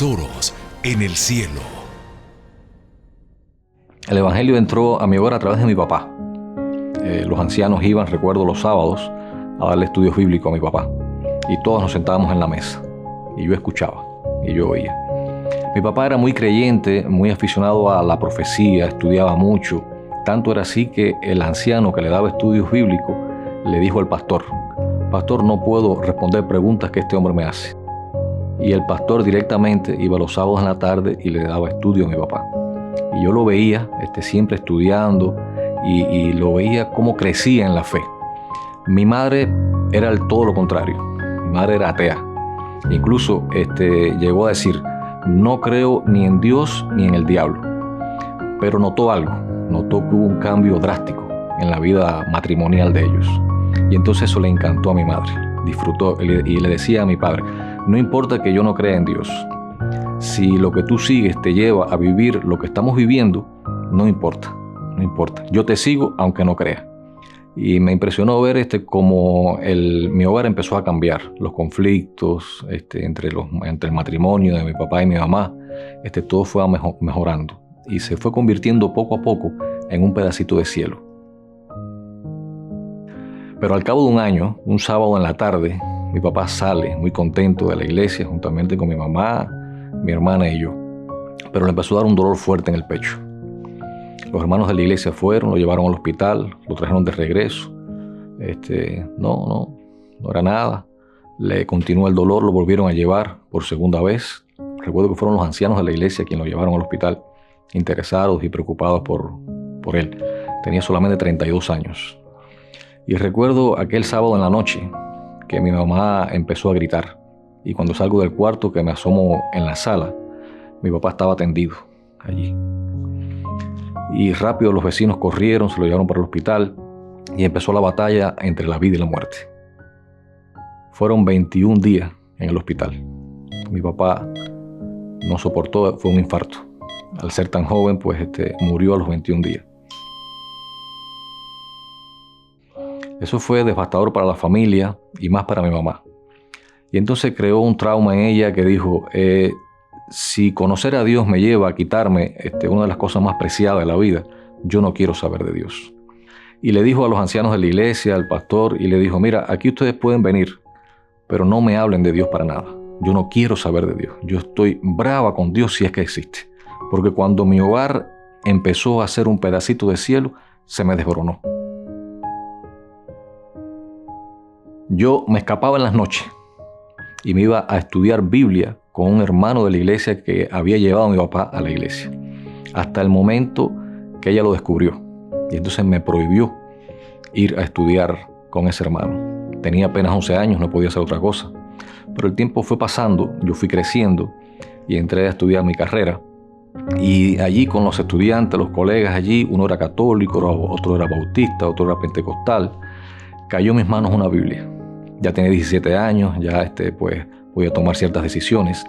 tesoros en el cielo. El Evangelio entró a mi hogar a través de mi papá. Los ancianos iban, recuerdo, los sábados a darle estudios bíblicos a mi papá. Y todos nos sentábamos en la mesa. Y yo escuchaba, y yo oía. Mi papá era muy creyente, muy aficionado a la profecía, estudiaba mucho. Tanto era así que el anciano que le daba estudios bíblicos le dijo al pastor: pastor, no puedo responder preguntas que este hombre me hace. Y el pastor directamente iba los sábados en la tarde y le daba estudio a mi papá. Y yo lo veía siempre estudiando y lo veía cómo crecía en la fe. Mi madre era todo lo contrario. Mi madre era atea. Incluso llegó a decir: no creo ni en Dios ni en el diablo. Pero notó algo. Notó que hubo un cambio drástico en la vida matrimonial de ellos. Y entonces eso le encantó a mi madre. Disfrutó y le decía a mi padre: no importa que yo no crea en Dios. Si lo que tú sigues te lleva a vivir lo que estamos viviendo, no importa, no importa. Yo te sigo aunque no crea. Y me impresionó ver cómo mi hogar empezó a cambiar. Los conflictos entre el matrimonio de mi papá y mi mamá, todo fue mejorando. Y se fue convirtiendo poco a poco en un pedacito de cielo. Pero al cabo de un año, un sábado en la tarde, mi papá sale muy contento de la iglesia juntamente con mi mamá, mi hermana y yo. Pero le empezó a dar un dolor fuerte en el pecho. Los hermanos de la iglesia fueron, lo llevaron al hospital, lo trajeron de regreso. No era nada. Le continuó el dolor, lo volvieron a llevar por segunda vez. Recuerdo que fueron los ancianos de la iglesia quienes lo llevaron al hospital, interesados y preocupados por él. Tenía solamente 32 años. Y recuerdo aquel sábado en la noche que mi mamá empezó a gritar. Y cuando salgo del cuarto, que me asomo en la sala, mi papá estaba tendido allí. Y rápido los vecinos corrieron, se lo llevaron para el hospital y empezó la batalla entre la vida y la muerte. Fueron 21 días en el hospital. Mi papá no soportó, fue un infarto. Al ser tan joven, pues murió a los 21 días. Eso fue devastador para la familia y más para mi mamá. Y entonces creó un trauma en ella que dijo: si conocer a Dios me lleva a quitarme una de las cosas más preciadas de la vida, yo no quiero saber de Dios. Y le dijo a los ancianos de la iglesia, al pastor, y le dijo: mira, aquí ustedes pueden venir, pero no me hablen de Dios para nada. Yo no quiero saber de Dios. Yo estoy brava con Dios si es que existe. Porque cuando mi hogar empezó a ser un pedacito de cielo, se me desboronó. Yo me escapaba en las noches y me iba a estudiar Biblia con un hermano de la iglesia que había llevado a mi papá a la iglesia. Hasta el momento que ella lo descubrió. Y entonces me prohibió ir a estudiar con ese hermano. Tenía apenas 11 años, no podía hacer otra cosa. Pero el tiempo fue pasando, yo fui creciendo y entré a estudiar mi carrera. Y allí con los estudiantes, los colegas allí, uno era católico, otro era bautista, otro era pentecostal. Cayó en mis manos una Biblia. Ya tenía 17 años, ya pues podía tomar ciertas decisiones.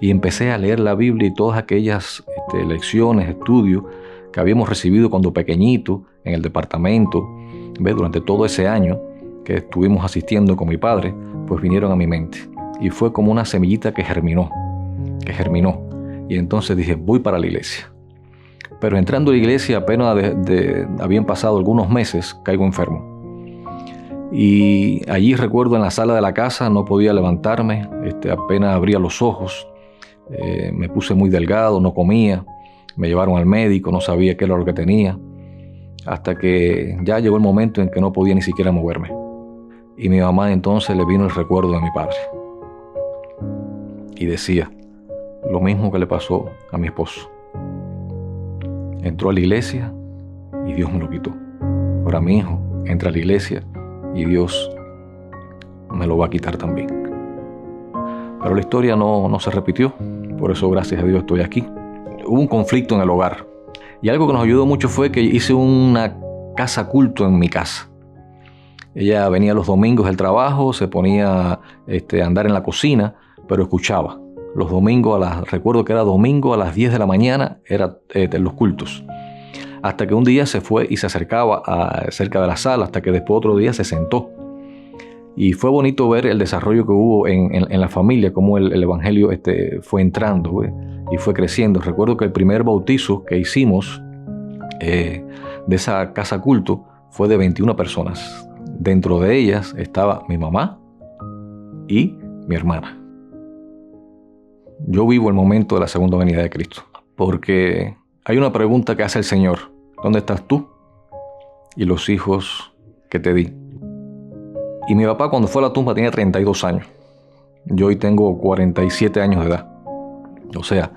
Y empecé a leer la Biblia y todas aquellas lecciones, estudios que habíamos recibido cuando pequeñito en el departamento. Durante todo ese año que estuvimos asistiendo con mi padre, pues vinieron a mi mente. Y fue como una semillita que germinó. Y entonces dije: voy para la iglesia. Pero entrando a la iglesia, apenas habían pasado algunos meses, caigo enfermo. Y allí recuerdo en la sala de la casa no podía levantarme, apenas abría los ojos, me puse muy delgado, no comía, me llevaron al médico, no sabía qué era lo que tenía, hasta que ya llegó el momento en que no podía ni siquiera moverme. Y mi mamá entonces le vino el recuerdo de mi padre. Y decía lo mismo que le pasó a mi esposo. Entró a la iglesia y Dios me lo quitó. Ahora mi hijo entra a la iglesia y Dios me lo va a quitar también. Pero la historia no se repitió. Por eso, gracias a Dios, estoy aquí. Hubo un conflicto en el hogar. Y algo que nos ayudó mucho fue que hice una casa culto en mi casa. Ella venía los domingos del trabajo, se ponía a andar en la cocina, pero escuchaba. Los domingos, recuerdo que era domingo a las 10 de la mañana, eran los cultos. Hasta que un día se fue y se acercaba cerca de la sala, hasta que después otro día se sentó. Y fue bonito ver el desarrollo que hubo en la familia, cómo el evangelio fue entrando y fue creciendo. Recuerdo que el primer bautizo que hicimos de esa casa culto fue de 21 personas. Dentro de ellas estaba mi mamá y mi hermana. Yo vivo el momento de la segunda venida de Cristo, porque hay una pregunta que hace el Señor: ¿dónde estás tú y los hijos que te di? Y mi papá, cuando fue a la tumba, tenía 32 años. Yo hoy tengo 47 años de edad. O sea,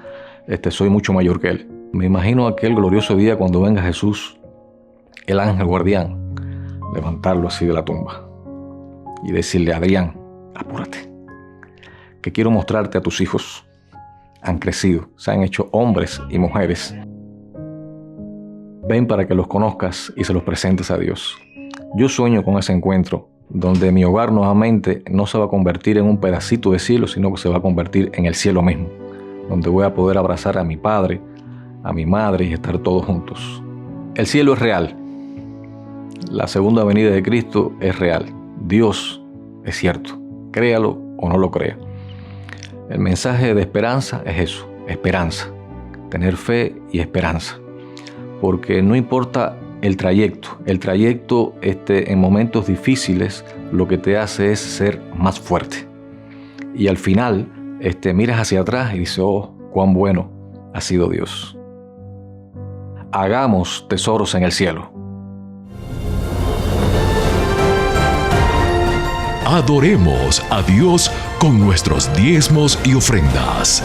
soy mucho mayor que él. Me imagino aquel glorioso día cuando venga Jesús, el ángel guardián, levantarlo así de la tumba y decirle: Adrián, apúrate, que quiero mostrarte a tus hijos. Han crecido, se han hecho hombres y mujeres. Ven para que los conozcas y se los presentes a Dios. Yo sueño con ese encuentro, donde mi hogar nuevamente no se va a convertir en un pedacito de cielo, sino que se va a convertir en el cielo mismo, donde voy a poder abrazar a mi padre, a mi madre y estar todos juntos. El cielo es real. La segunda venida de Cristo es real. Dios es cierto. Créalo o no lo crea. El mensaje de esperanza es eso, esperanza. Tener fe y esperanza. Porque no importa el trayecto en momentos difíciles lo que te hace es ser más fuerte. Y al final miras hacia atrás y dices: oh, cuán bueno ha sido Dios. Hagamos tesoros en el cielo. Adoremos a Dios con nuestros diezmos y ofrendas.